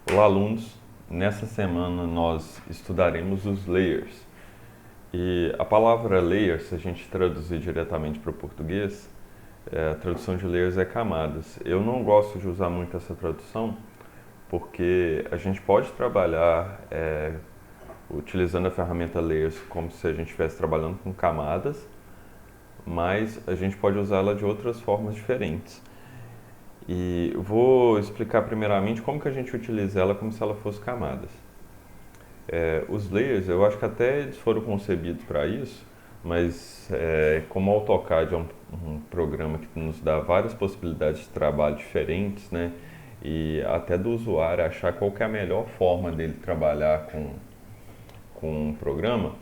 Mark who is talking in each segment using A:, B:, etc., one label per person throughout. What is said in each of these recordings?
A: Olá, alunos! Nessa semana nós estudaremos os layers. E a palavra layer, se a gente traduzir diretamente para o português, a tradução de layers é camadas. Eu não gosto de usar muito essa tradução porque a gente pode trabalhar utilizando a ferramenta layers como se a gente estivesse trabalhando com camadas, mas a gente pode usá-la de outras formas diferentes. E vou explicar primeiramente como que a gente utiliza ela como se ela fosse camadas. Os layers, eu acho que até eles foram concebidos para isso, mas como o AutoCAD é um programa que nos dá várias possibilidades de trabalho diferentes, né? E até do usuário achar qual que é a melhor forma dele trabalhar com um programa,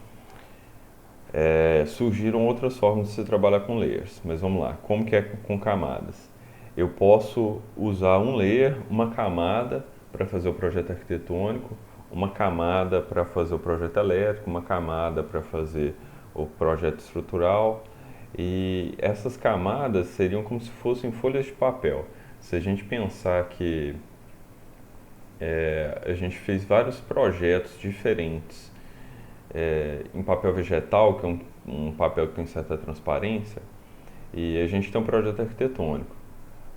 A: surgiram outras formas de se trabalhar com layers. Mas vamos lá, como que é com camadas? Eu posso usar um layer, uma camada para fazer o projeto arquitetônico, uma camada para fazer o projeto elétrico, uma camada para fazer o projeto estrutural. E essas camadas seriam como se fossem folhas de papel. Se a gente pensar que a gente fez vários projetos diferentes em papel vegetal, que é um papel que tem certa transparência, e a gente tem um projeto arquitetônico.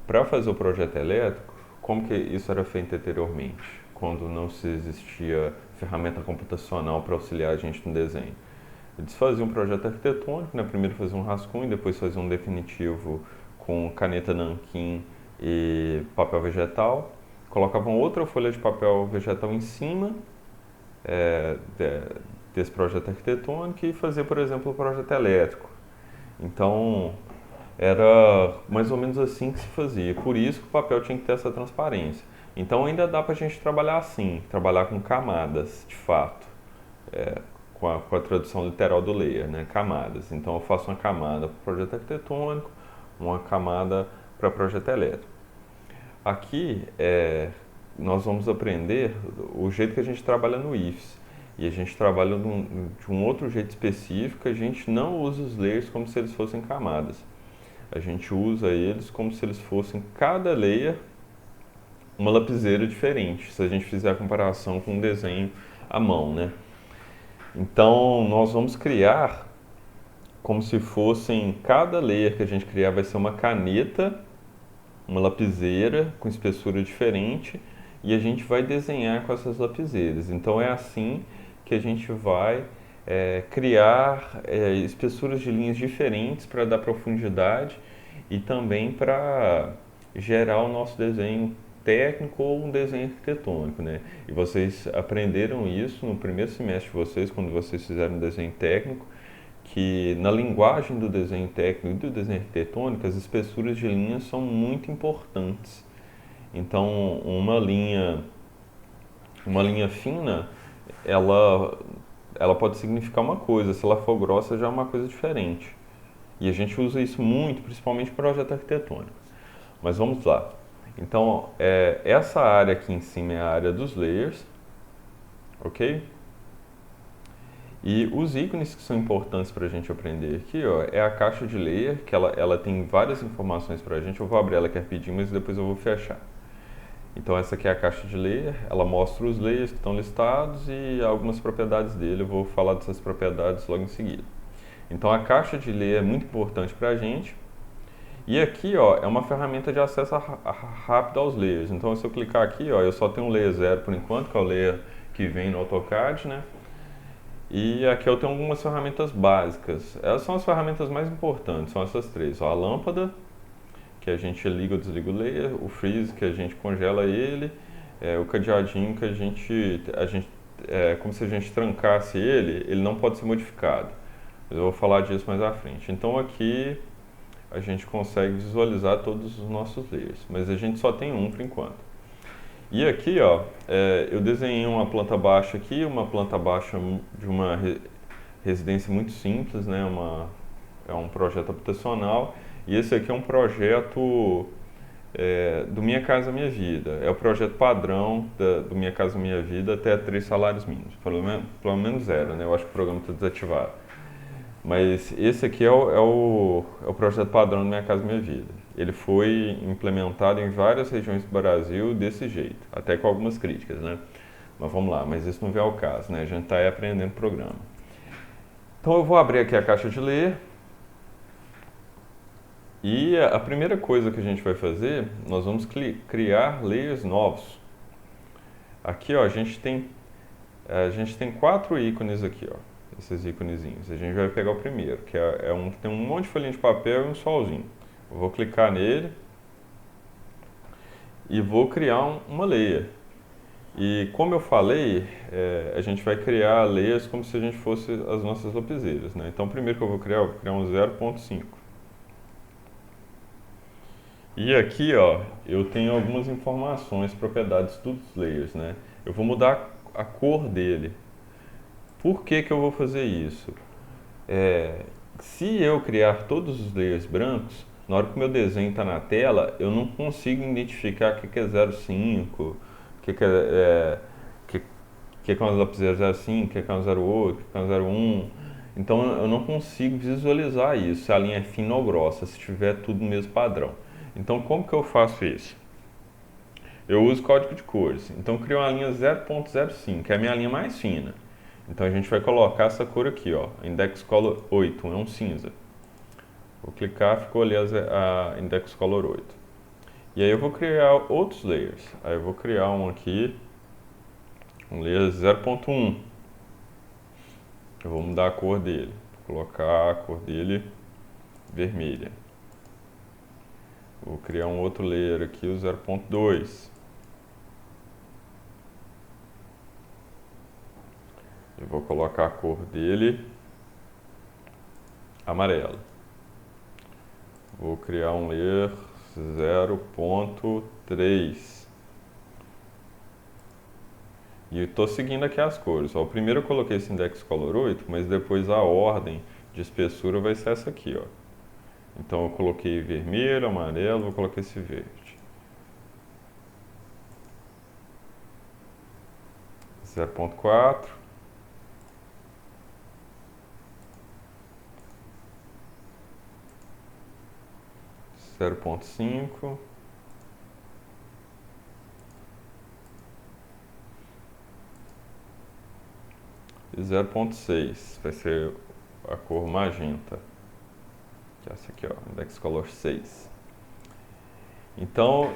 A: Para fazer o projeto elétrico, como que isso era feito anteriormente, quando não se existia ferramenta computacional para auxiliar a gente no desenho? Eles faziam um projeto arquitetônico, né? Primeiro faziam um rascunho, depois faziam um definitivo com caneta nanquim e papel vegetal, colocavam outra folha de papel vegetal em cima é, desse projeto arquitetônico e fazia, por exemplo, o projeto elétrico. Então, era mais ou menos assim que se fazia. Por isso que o papel tinha que ter essa transparência. Então ainda dá para a gente trabalhar assim, trabalhar com camadas, de fato, com a tradução literal do layer, né? Camadas. Então eu faço uma camada para o projeto arquitetônico, uma camada para projeto elétrico. Aqui nós vamos aprender o jeito que a gente trabalha no IFES. E a gente trabalha de um outro jeito específico, a gente não usa os layers como se eles fossem camadas. A gente usa eles como se eles fossem, cada layer, uma lapiseira diferente, se a gente fizer a comparação com um desenho à mão, né? Então, nós vamos criar como se fossem, cada layer que a gente criar vai ser uma caneta, uma lapiseira com espessura diferente, e a gente vai desenhar com essas lapiseiras. Então, é assim que a gente vai criar espessuras de linhas diferentes para dar profundidade e também para gerar o nosso desenho técnico ou um desenho arquitetônico, né? E vocês aprenderam isso no primeiro semestre de vocês, quando vocês fizeram um desenho técnico, que na linguagem do desenho técnico e do desenho arquitetônico, as espessuras de linhas são muito importantes. Então, uma linha fina, ela pode significar uma coisa, se ela for grossa já é uma coisa diferente. E a gente usa isso muito, principalmente para projeto arquitetônico. Mas vamos lá. Então, essa área aqui em cima é a área dos layers, ok? E os ícones que são importantes para a gente aprender aqui, ó, é a caixa de layer, que ela tem várias informações para a gente. Eu vou abrir ela aqui rapidinho, mas depois eu vou fechar. Então essa aqui é a caixa de layer, ela mostra os layers que estão listados e algumas propriedades dele. Eu vou falar dessas propriedades logo em seguida. Então a caixa de layer é muito importante para a gente. E aqui, ó, é uma ferramenta de acesso rápido aos layers. Então se eu clicar aqui, ó, eu só tenho um layer 0 por enquanto, que é o layer que vem no AutoCAD, né? E aqui eu tenho algumas ferramentas básicas. Elas são as ferramentas mais importantes, são essas três. Ó, a lâmpada, que a gente liga ou desliga o layer, o freeze, que a gente congela ele, o cadeadinho que a gente como se a gente trancasse ele não pode ser modificado. Eu vou falar disso mais à frente. Então aqui a gente consegue visualizar todos os nossos layers, mas a gente só tem um por enquanto. E aqui, ó, eu desenhei uma planta baixa aqui, uma planta baixa de uma residência muito simples, né? É um projeto habitacional. E esse aqui é um projeto do Minha Casa Minha Vida. É o projeto padrão do Minha Casa Minha Vida até 3 salários mínimos. Pelo menos 0, né? Eu acho que o programa está desativado. Mas esse aqui é o projeto padrão do Minha Casa Minha Vida. ele foi implementado em várias regiões do Brasil desse jeito, até com algumas críticas, né? Mas vamos lá, mas isso não vem ao caso, né? A gente está aí aprendendo o programa. Então eu vou abrir aqui a caixa de ler. E a primeira coisa que a gente vai fazer, nós vamos criar layers novos. Aqui, ó, a gente tem 4 ícones aqui, ó, esses íconezinhos. A gente vai pegar o primeiro, que é um que tem um monte de folhinha de papel e um solzinho. Eu vou clicar nele e vou criar uma layer. E como eu falei, a gente vai criar layers como se a gente fosse as nossas lapiseiras, né? Então, o primeiro que eu vou criar um 0.5. E aqui, ó, eu tenho algumas informações, propriedades dos layers, né? Eu vou mudar a cor dele. Por que que eu vou fazer isso? Se eu criar todos os layers brancos, na hora que o meu desenho está na tela, eu não consigo identificar o que que é 0,5, o que que é uma lapiseira 0,5, o que que é um 0,8, o que que é um 0,1. Então eu não consigo visualizar isso, se a linha é fina ou grossa, se tiver tudo no mesmo padrão. Então como que eu faço isso? Eu uso código de cores. Então eu crio uma linha 0.05, que é a minha linha mais fina. Então a gente vai colocar essa cor aqui, ó, Index Color 8, é um cinza. Vou clicar, ficou ali a Index Color 8. E aí eu vou criar outros layers. Aí eu vou criar um aqui, um layer 0.1. Eu vou mudar a cor dele. Vou colocar a cor dele vermelha. Vou criar um outro layer aqui, o 0.2. Eu vou colocar a cor dele amarelo. Vou criar um layer 0.3. E estou seguindo aqui as cores. Ó, o primeiro eu coloquei esse Index Color 8, mas depois a ordem de espessura vai ser essa aqui, ó. Então eu coloquei vermelho, amarelo, vou colocar esse verde. 0.4. 0.5 e 0.6 vai ser a cor magenta, que é essa aqui, ó, Index Color 6. Então,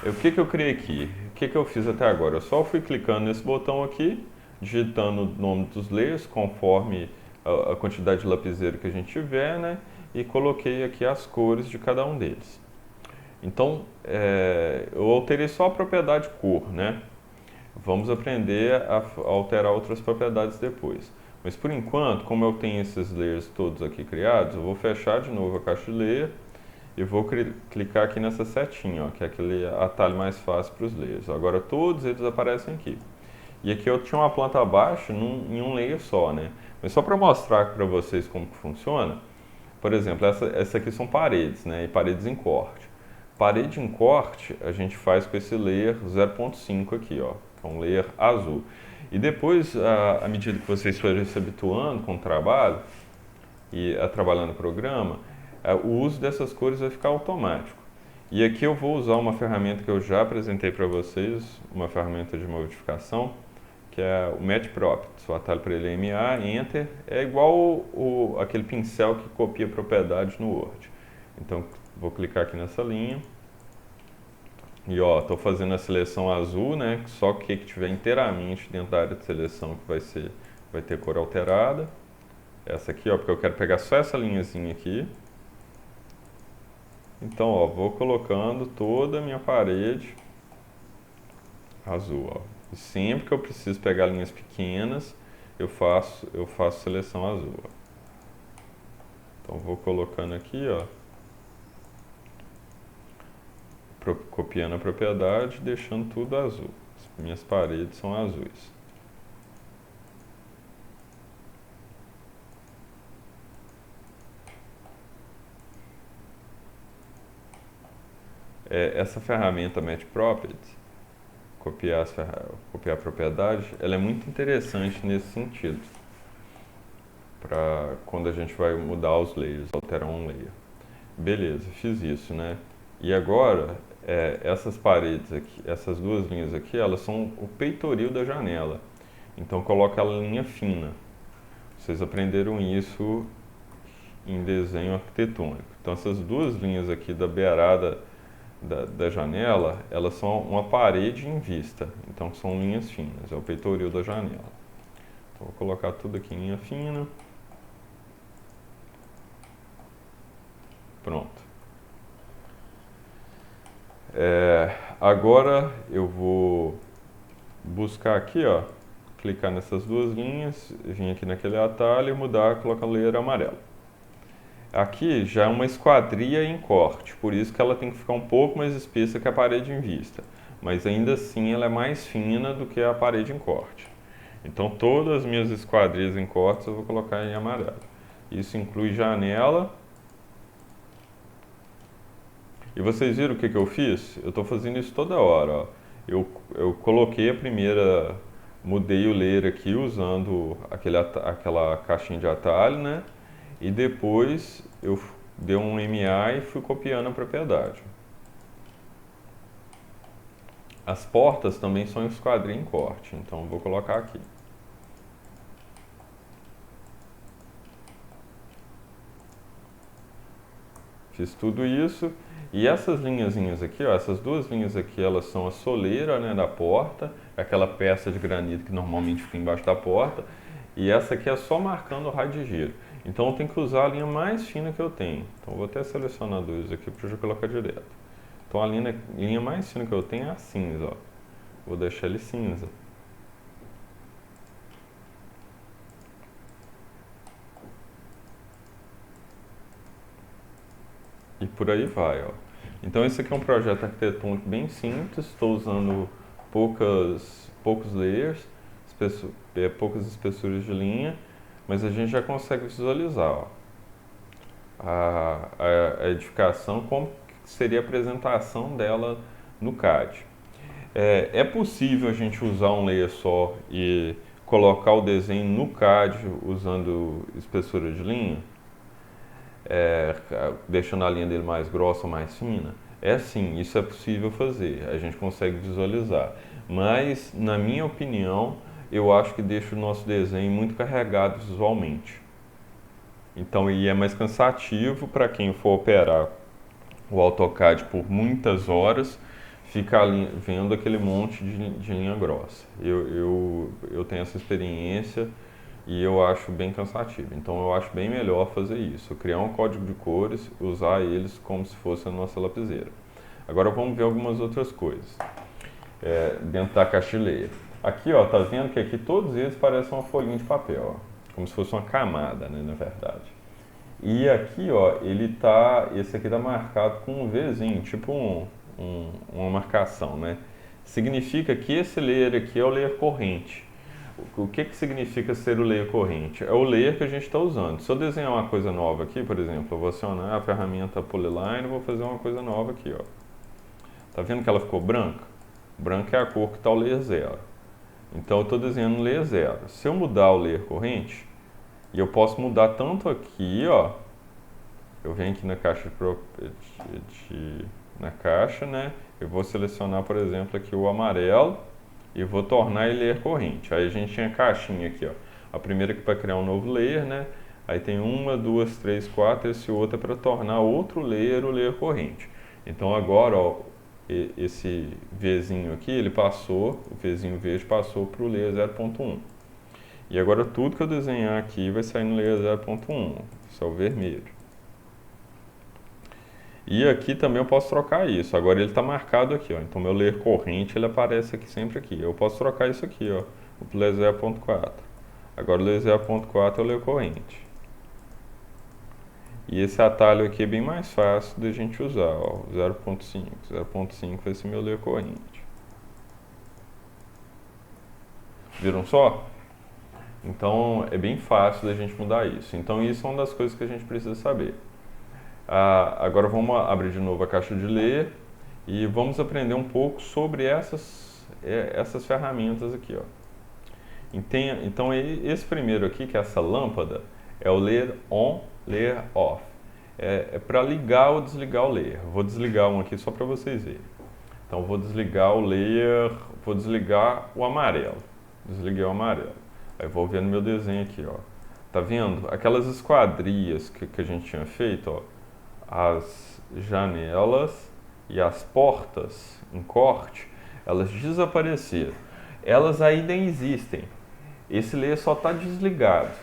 A: o que que eu criei aqui? O que que eu fiz até agora? Eu só fui clicando nesse botão aqui, digitando o nome dos layers conforme a quantidade de lapiseira que a gente tiver, né? E coloquei aqui as cores de cada um deles. Então, eu alterei só a propriedade cor, né? Vamos aprender a alterar outras propriedades depois. Mas por enquanto, como eu tenho esses layers todos aqui criados, eu vou fechar de novo a caixa de layer e vou clicar aqui nessa setinha, ó, que é aquele atalho mais fácil para os layers. Agora todos eles aparecem aqui. E aqui eu tinha uma planta abaixo em um layer só, né? Mas só para mostrar para vocês como que funciona, por exemplo, essa aqui são paredes, né? E paredes em corte. Parede em corte a gente faz com esse layer 0.5 aqui, ó, que é um layer azul. E depois, à medida que vocês forem se habituando com o trabalho e a trabalhar no programa, o uso dessas cores vai ficar automático. E aqui eu vou usar uma ferramenta que eu já apresentei para vocês, uma ferramenta de modificação, que é o Match Properties. O atalho para ele é MA, Enter, é igual aquele pincel que copia propriedades no Word. Então, vou clicar aqui nessa linha. E ó, estou fazendo a seleção azul, né? Só que tiver inteiramente dentro da área de seleção que vai ter cor alterada. Essa aqui, ó, porque eu quero pegar só essa linhazinha aqui. Então, ó, vou colocando toda a minha parede azul, ó. E sempre que eu preciso pegar linhas pequenas, eu faço seleção azul, ó. Então, vou colocando aqui, ó, copiando a propriedade, deixando tudo azul. As minhas paredes são azuis. Essa ferramenta Match Properties, copiar a propriedade, ela é muito interessante nesse sentido, para quando a gente vai mudar os layers, alterar um layer. Beleza, fiz isso, né? E agora, essas paredes aqui, essas duas linhas aqui, elas são o peitoril da janela. Então coloca ela em linha fina. Vocês aprenderam isso em desenho arquitetônico. Então essas duas linhas aqui da beirada da janela, elas são uma parede em vista. Então são linhas finas, é o peitoril da janela. Então vou colocar tudo aqui em linha fina. Pronto. Agora eu vou buscar aqui, ó, clicar nessas duas linhas, vir aqui naquele atalho e mudar, colocar o layer amarelo. Aqui já é uma esquadria em corte, por isso que ela tem que ficar um pouco mais espessa que a parede em vista. Mas ainda assim ela é mais fina do que a parede em corte. Então todas as minhas esquadrias em cortes eu vou colocar em amarelo. Isso inclui janela. E vocês viram o que eu fiz? Eu estou fazendo isso toda hora. Ó. Eu coloquei a primeira, mudei o layer aqui usando aquela caixinha de atalho, né? E depois eu dei um MA e fui copiando a propriedade. As portas também são em esquadria em corte, então eu vou colocar aqui. Fiz tudo isso. E essas linhazinhas aqui, ó, essas duas linhas aqui, elas são a soleira, né, da porta, aquela peça de granito que normalmente fica embaixo da porta. E essa aqui é só marcando o raio de giro. Então eu tenho que usar a linha mais fina que eu tenho. Então eu vou até selecionar dois aqui para eu já colocar direto. Então a linha mais fina que eu tenho é a cinza, ó. Vou deixar ele cinza. E por aí vai, ó. Então esse aqui é um projeto arquitetônico bem simples, estou usando poucos layers, poucas espessuras de linha, mas a gente já consegue visualizar, ó, a edificação, como seria a apresentação dela no CAD. É possível a gente usar um layer só e colocar o desenho no CAD usando espessura de linha? Deixando a linha dele mais grossa ou mais fina? Sim, isso é possível fazer, a gente consegue visualizar. Mas, na minha opinião, eu acho que deixa o nosso desenho muito carregado visualmente. Então, e é mais cansativo para quem for operar o AutoCAD por muitas horas, ficar vendo aquele monte de linha grossa. Eu tenho essa experiência e eu acho bem cansativo. Então eu acho bem melhor fazer isso, criar um código de cores, usar eles como se fosse a nossa lapiseira. Agora vamos ver algumas outras coisas dentro da caixa de layer. Aqui, ó, tá vendo que aqui todos eles parecem uma folhinha de papel, ó, como se fosse uma camada, né, na verdade. E aqui, ó, esse aqui tá marcado com um Vzinho, tipo uma marcação, né? Significa que esse layer aqui é o layer corrente. O que significa ser o layer corrente? É o layer que a gente está usando. Se eu desenhar uma coisa nova aqui, por exemplo, eu vou acionar a ferramenta Polyline e vou fazer uma coisa nova aqui, ó. Tá vendo que ela ficou branca? Branca é a cor que está o layer 0. Então eu estou desenhando o layer 0. Se eu mudar o layer corrente, e eu posso mudar tanto aqui, ó. Eu venho aqui na caixa na caixa, né? Eu vou selecionar, por exemplo, aqui o amarelo e vou tornar ele layer corrente. Aí a gente tinha a caixinha aqui, ó. A primeira aqui para criar um novo layer, né? Aí tem uma, duas, três, quatro. Esse outro é para tornar outro layer o layer corrente. Então agora, ó, esse Vzinho aqui, ele passou, o Vzinho verde passou para o layer 0.1. E agora tudo que eu desenhar aqui vai sair no layer 0.1, isso é o vermelho. E aqui também eu posso trocar isso, agora ele está marcado aqui, ó. Então meu layer corrente ele aparece aqui sempre aqui. Eu posso trocar isso aqui, ó, o layer 0.4. Agora o layer 0.4 é o layer corrente. E esse atalho aqui é bem mais fácil da gente usar, ó, 0.5. 0.5 vai ser meu layer corrente. Viram só? Então é bem fácil da gente mudar isso. Então isso é uma das coisas que a gente precisa saber. Agora vamos abrir de novo a caixa de layer e vamos aprender um pouco sobre essas ferramentas aqui, ó. Então esse primeiro aqui, que é essa lâmpada, é o layer on, layer off. é para ligar ou desligar o layer. Vou desligar um aqui só para vocês verem. Então vou desligar o layer, vou desligar o amarelo. Desliguei o amarelo. Aí vou ver no meu desenho aqui, ó. Tá vendo? Aquelas esquadrias que a gente tinha feito, ó. As janelas e as portas em corte, elas desapareceram. Elas ainda existem. Esse layer só está desligado.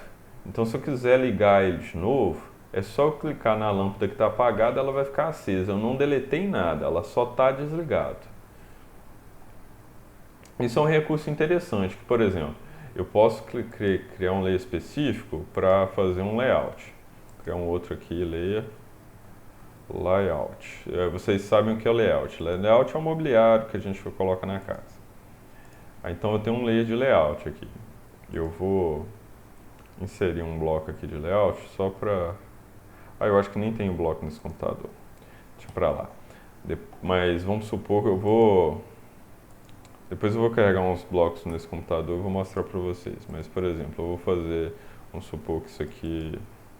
A: Então se eu quiser ligar ele de novo, é só eu clicar na lâmpada que está apagada, ela vai ficar acesa. Eu não deletei nada, ela só está desligada. Isso é um recurso interessante, que, por exemplo, eu posso criar um layer específico para fazer um layout. Criar um outro aqui, layout. Vocês sabem o que é layout. Layout é um mobiliário que a gente coloca na casa. Então eu tenho um layer de layout aqui. Eu vou inserir um bloco aqui de layout só para... eu acho que nem tem bloco nesse computador. Deixa pra lá. Mas vamos supor que eu vou... Depois eu vou carregar uns blocos nesse computador e vou mostrar para vocês. Mas, por exemplo, eu vou fazer... Vamos supor que isso aqui...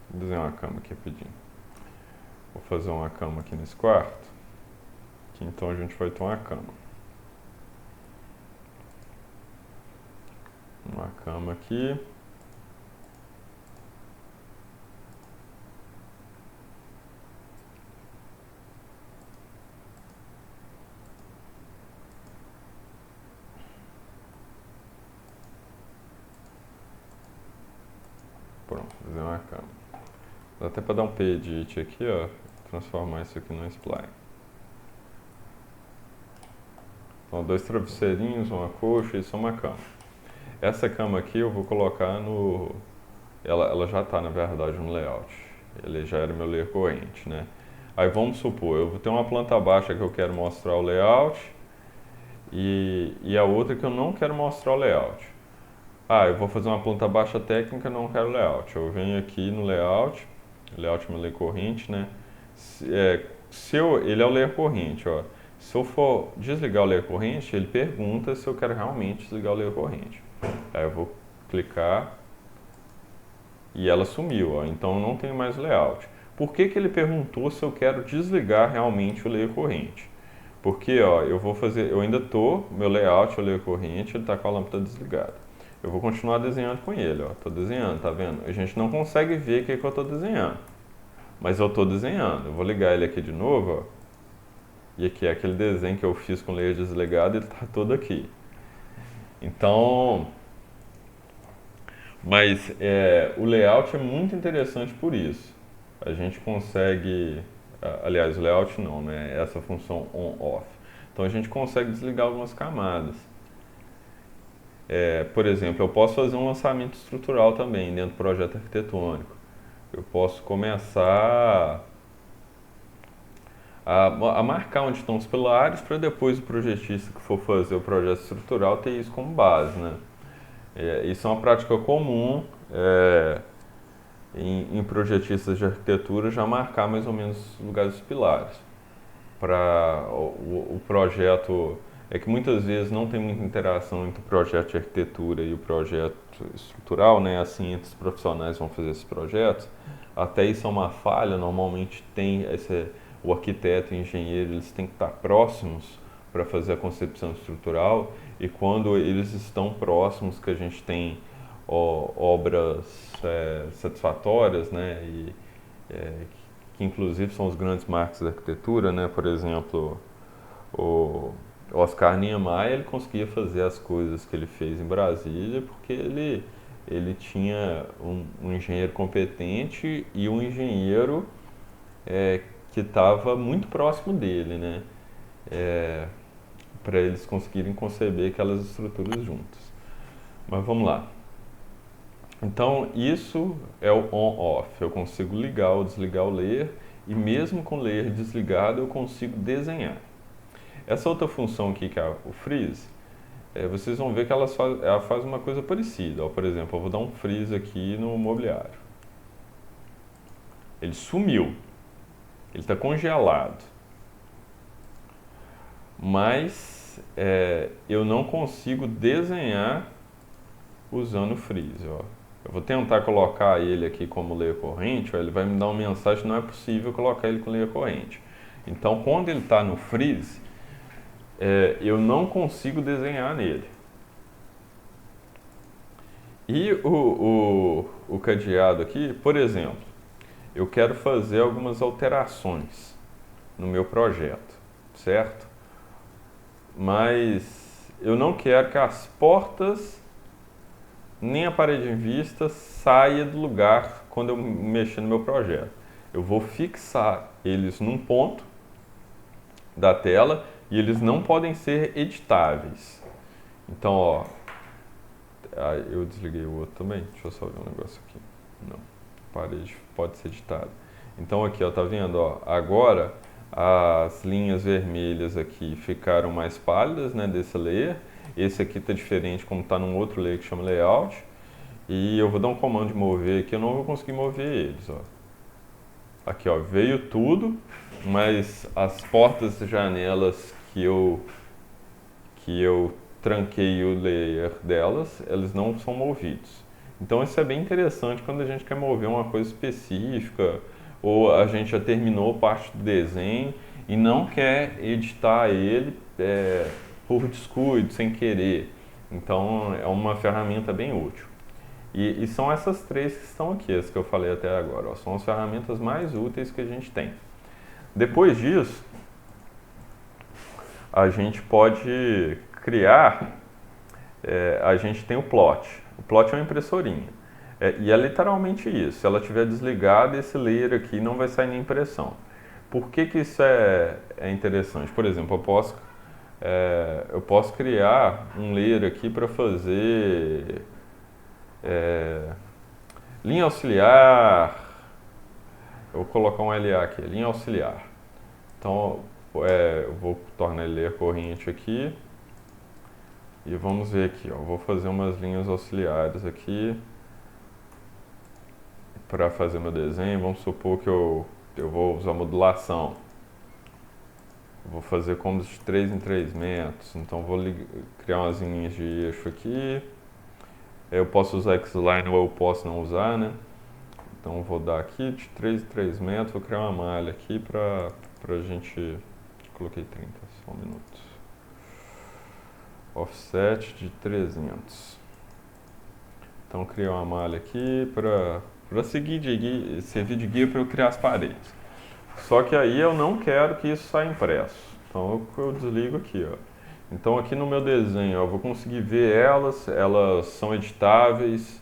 A: Vou desenhar uma cama aqui rapidinho. Vou fazer uma cama aqui nesse quarto. Que então a gente vai ter uma cama. Uma cama aqui. Pronto, fazer uma cama. Dá até para dar um edit aqui, ó. Transformar isso aqui no spline. Então, 2 travesseirinhos, uma coxa e isso é uma cama. Essa cama aqui eu vou colocar no... Ela já está, na verdade, no layout. Ele já era meu layer corrente, né? Aí vamos supor, eu vou ter uma planta baixa que eu quero mostrar o layout e a outra que eu não quero mostrar o layout. Eu vou fazer uma planta baixa técnica, não quero layout. Eu venho aqui no layout é meu layer corrente, né? Ele é o layer corrente, ó. Se eu for desligar o layer corrente, ele pergunta se eu quero realmente desligar o layer corrente. Aí eu vou clicar e ela sumiu, ó. Então eu não tenho mais layout. Por que ele perguntou se eu quero desligar realmente o layer corrente? Porque, ó, eu ainda meu layout é o layer corrente, ele está com a lâmpada desligada. Eu vou continuar desenhando com ele, ó. Tô desenhando, tá vendo? A gente não consegue ver o que eu tô desenhando. Mas eu tô desenhando. Eu vou ligar ele aqui de novo, ó. E aqui é aquele desenho que eu fiz com o layer desligado, ele tá todo aqui. Então, mas o layout é muito interessante por isso. A gente consegue, aliás, o layout não, né? Essa função on-off. Então a gente consegue desligar algumas camadas. Por exemplo, eu posso fazer um lançamento estrutural também dentro do projeto arquitetônico. Eu posso começar a marcar onde estão os pilares para depois o projetista que for fazer o projeto estrutural ter isso como base, né? Isso é uma prática comum em projetistas de arquitetura já marcar mais ou menos os lugares dos pilares. Para o projeto, é que muitas vezes não tem muita interação entre o projeto de arquitetura e o projeto estrutural, né? Assim, entre os profissionais vão fazer esses projetos. Até isso é uma falha, normalmente o arquiteto e o engenheiro eles têm que estar próximos para fazer a concepção estrutural e quando eles estão próximos que a gente tem obras satisfatórias, né? Que inclusive são os grandes marcos da arquitetura, né? Por exemplo, o Oscar Niemeyer ele conseguia fazer as coisas que ele fez em Brasília porque ele tinha um engenheiro competente e um engenheiro que estava muito próximo dele, né? Para eles conseguirem conceber aquelas estruturas juntas. Mas vamos lá. Então, isso é o on-off. Eu consigo ligar ou desligar o layer e mesmo com o layer desligado eu consigo desenhar. Essa outra função aqui, que é o freeze, vocês vão ver que ela faz uma coisa parecida. Ó, por exemplo, eu vou dar um freeze aqui no mobiliário. Ele sumiu. Ele está congelado. Mas eu não consigo desenhar usando o freeze. Ó. Eu vou tentar colocar ele aqui como layer corrente, ó, ele vai me dar uma mensagem que não é possível colocar ele com layer corrente. Então, quando ele está no freeze, eu não consigo desenhar nele. E o cadeado aqui, por exemplo, eu quero fazer algumas alterações no meu projeto, certo? Mas eu não quero que as portas nem a parede em vista saia do lugar quando eu mexer no meu projeto. Eu vou fixar eles num ponto da tela e eles não podem ser editáveis. Então, ó, eu desliguei o outro também. Deixa eu só ver um negócio aqui. Não, a parede pode ser editada. Então aqui, ó, tá vendo? Ó, agora as linhas vermelhas aqui ficaram mais pálidas, né, desse layer. Esse aqui tá diferente, como tá num outro layer que chama layout. E eu vou dar um comando de mover aqui, eu não vou conseguir mover eles, ó. Aqui, ó, veio tudo, mas as portas e janelas que eu tranquei o layer delas, eles não são movidos. Então isso é bem interessante quando a gente quer mover uma coisa específica ou a gente já terminou parte do desenho e não quer editar ele por descuido, sem querer. Então é uma ferramenta bem útil. E são essas três que estão aqui, as que eu falei até agora. Ó, são as ferramentas mais úteis que a gente tem. Depois disso, a gente pode criar, a gente tem o plot. O plot é uma impressorinha. E é literalmente isso. Se ela estiver desligada, esse layer aqui não vai sair na impressão. Por que isso é interessante? Por exemplo, eu posso criar um layer aqui para fazer linha auxiliar. Eu vou colocar um LA aqui, linha auxiliar. Então, eu vou tornar ele layer corrente aqui. E vamos ver aqui, ó, vou fazer umas linhas auxiliares aqui para fazer meu desenho. Vamos supor que eu vou usar modulação. Vou fazer combos de 3 em 3 metros. Então vou criar umas linhas de eixo aqui. Eu posso usar X-Line ou eu posso não usar, né? Então vou dar aqui de 3 em 3 metros, vou criar uma malha aqui pra gente... Coloquei 30, só um minuto. Offset de 300. Então criar uma malha aqui para servir de guia para eu criar as paredes. Só que aí eu não quero que isso saia impresso. Então eu desligo aqui, ó. Então aqui no meu desenho, ó, eu vou conseguir ver elas são editáveis,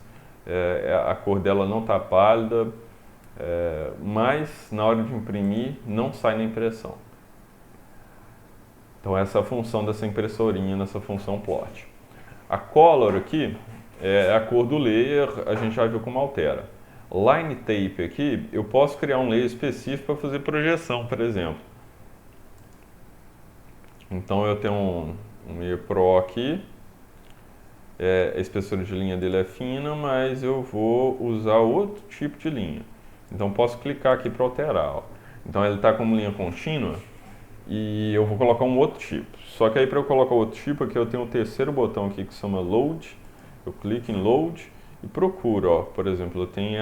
A: a cor dela não está pálida, mas na hora de imprimir não sai na impressão. Então essa é a função dessa impressorinha, nessa função plot. A color aqui é a cor do layer, a gente já viu como altera. Line tape aqui, eu posso criar um layer específico para fazer projeção, por exemplo. Então eu tenho um layer Pro aqui, a espessura de linha dele é fina, mas eu vou usar outro tipo de linha. Então posso clicar aqui para alterar. Ó. Então ele está como linha contínua e eu vou colocar um outro tipo. Só que aí para eu colocar outro tipo aqui eu tenho o terceiro botão aqui que se chama Load. Eu clico em Load e procuro, ó, por exemplo, eu tenho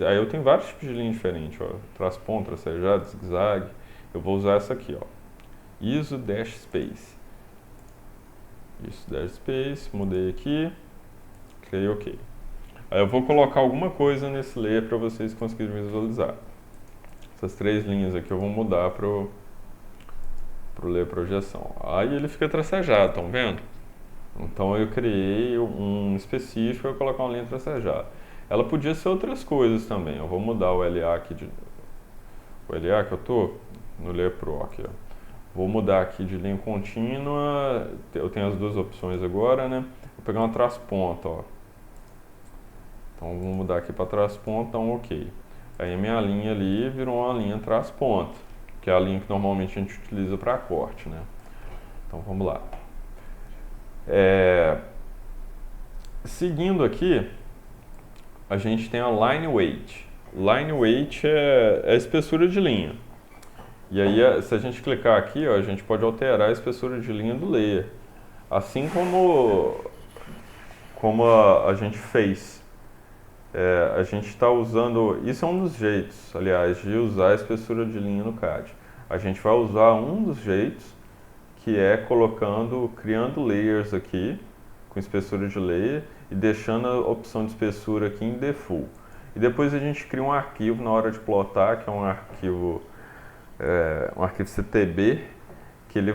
A: aí eu tenho vários tipos de linha diferentes, ó, traço ponto, tracejado, zigue-zague. Eu vou usar essa aqui, ó, ISO Dash Space. ISO Dash Space, mudei aqui, cliquei OK. Aí eu vou colocar alguma coisa nesse layer para vocês conseguirem visualizar. Essas três linhas aqui eu vou mudar pro layer projeção. Aí ele fica tracejado, estão vendo? Então eu criei um específico e vou colocar uma linha tracejada. Ela podia ser outras coisas também. Eu vou mudar o LA aqui o LA que eu tô no Layer Pro aqui, ó. Vou mudar aqui de linha contínua. Eu tenho as duas opções agora, né? Vou pegar uma traço ponta, ó. Então vou mudar aqui para traço ponta, então OK. Aí a minha linha ali virou uma linha traço ponta, que é a linha que normalmente a gente utiliza para corte, né? Então vamos lá. Seguindo aqui, a gente tem a Line Weight. Line Weight é a espessura de linha. E aí, se a gente clicar aqui, ó, a gente pode alterar a espessura de linha do layer. Assim como a gente fez a gente está usando, isso é um dos jeitos, aliás, de usar a espessura de linha no CAD. A gente vai usar um dos jeitos, que é criando layers aqui, com espessura de layer, e deixando a opção de espessura aqui em default. E depois a gente cria um arquivo na hora de plotar, que é um arquivo CTB, que ele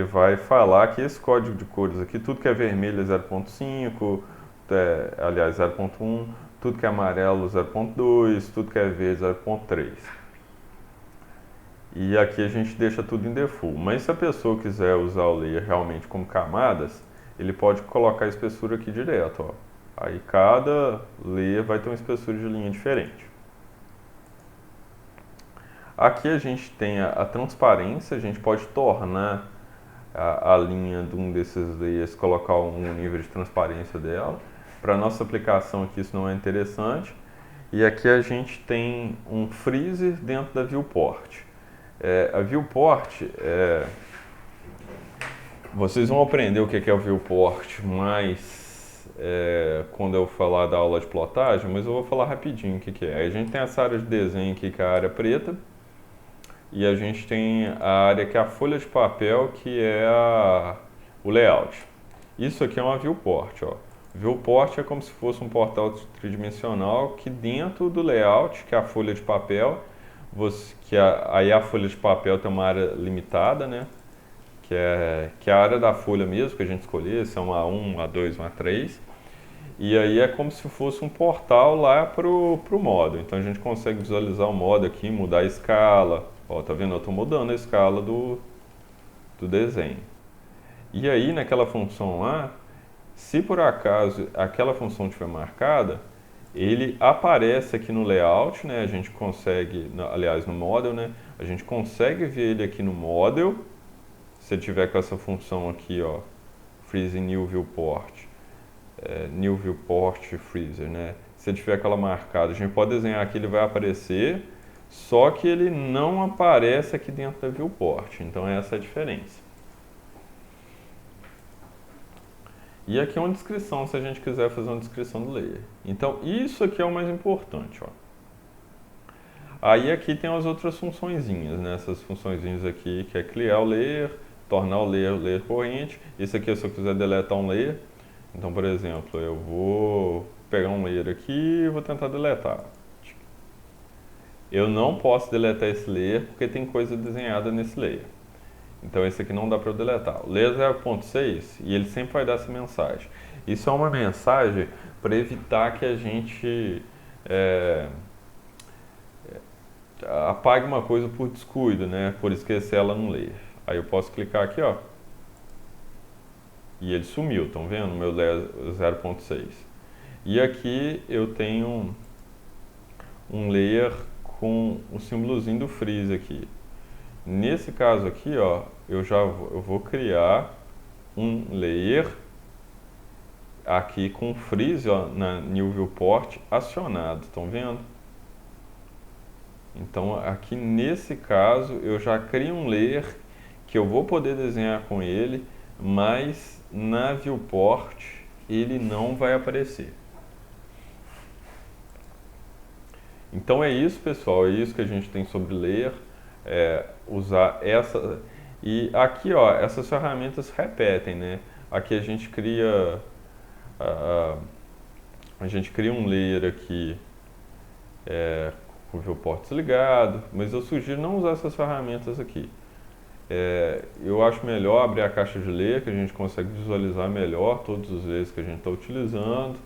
A: vai falar que esse código de cores aqui, tudo que é vermelho é 0.5, aliás 0.1, tudo que é amarelo 0.2, tudo que é verde 0.3. E aqui a gente deixa tudo em default. Mas se a pessoa quiser usar o layer realmente como camadas, ele pode colocar a espessura aqui direto, ó. Aí cada layer vai ter uma espessura de linha diferente. Aqui a gente tem a transparência, a gente pode tornar a linha de um desses layers, colocar um nível de transparência dela. Para nossa aplicação aqui isso não é interessante. E aqui a gente tem um freezer dentro da viewport. A viewport, vocês vão aprender o que é o viewport mais quando eu falar da aula de plotagem, mas eu vou falar rapidinho o que é. A gente tem essa área de desenho aqui, que é a área preta, e a gente tem a área que é a folha de papel, que é o layout. Isso aqui é uma viewport, ó. Viewport é como se fosse um portal tridimensional que dentro do layout, que é a folha de papel, aí a folha de papel tem uma área limitada, né? Que é a área da folha mesmo, que a gente escolher, se é uma A1, uma A2, uma A3. E aí é como se fosse um portal lá pro módulo. Então a gente consegue visualizar o módulo aqui, mudar a escala. Ó, tá vendo? Eu estou mudando a escala do desenho. E aí naquela função lá, se por acaso aquela função estiver marcada, ele aparece aqui no layout, né? A gente consegue, aliás, no model, né? A gente consegue ver ele aqui no model. Se ele tiver com essa função aqui, ó, freeze new viewport, new viewport freezer, né? Se ele tiver com ela marcada, a gente pode desenhar aqui, ele vai aparecer, só que ele não aparece aqui dentro da viewport. Então essa é a diferença. E aqui é uma descrição, se a gente quiser fazer uma descrição do layer. Então isso aqui é o mais importante, ó. Aí aqui tem as outras funçõezinhas, né? Essas funçõezinhas aqui, que é clear o layer, tornar o layer corrente. Isso aqui é se eu quiser deletar um layer. Então, por exemplo, eu vou pegar um layer aqui e vou tentar deletar. Eu não posso deletar esse layer porque tem coisa desenhada nesse layer. Então esse aqui não dá para eu deletar. O layer 0.6 e ele sempre vai dar essa mensagem. Isso é uma mensagem para evitar que a gente apague uma coisa por descuido, né? Por esquecer ela no layer. Aí eu posso clicar aqui, ó. E ele sumiu, estão vendo? Meu layer 0.6. E aqui eu tenho um layer com o símbolozinho do freeze aqui. Nesse caso aqui, ó, eu vou criar um layer aqui com freeze, ó, na new viewport acionado, estão vendo? Então aqui nesse caso eu já crio um layer que eu vou poder desenhar com ele, mas na viewport ele não vai aparecer. Então é isso, pessoal, é isso que a gente tem sobre layer, usar essa. E aqui, ó, essas ferramentas repetem, né? Aqui a gente cria um layer aqui com o viewport desligado, mas eu sugiro não usar essas ferramentas aqui. Eu acho melhor abrir a caixa de layer, que a gente consegue visualizar melhor todos os layers que a gente está utilizando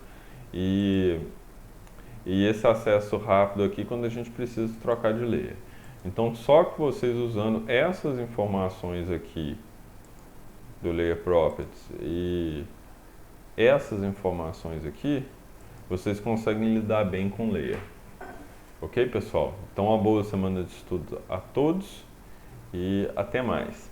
A: e esse acesso rápido aqui quando a gente precisa trocar de layer. Então só que vocês usando essas informações aqui do Layer Properties e essas informações aqui, vocês conseguem lidar bem com o layer. Ok, pessoal? Então uma boa semana de estudo a todos e até mais.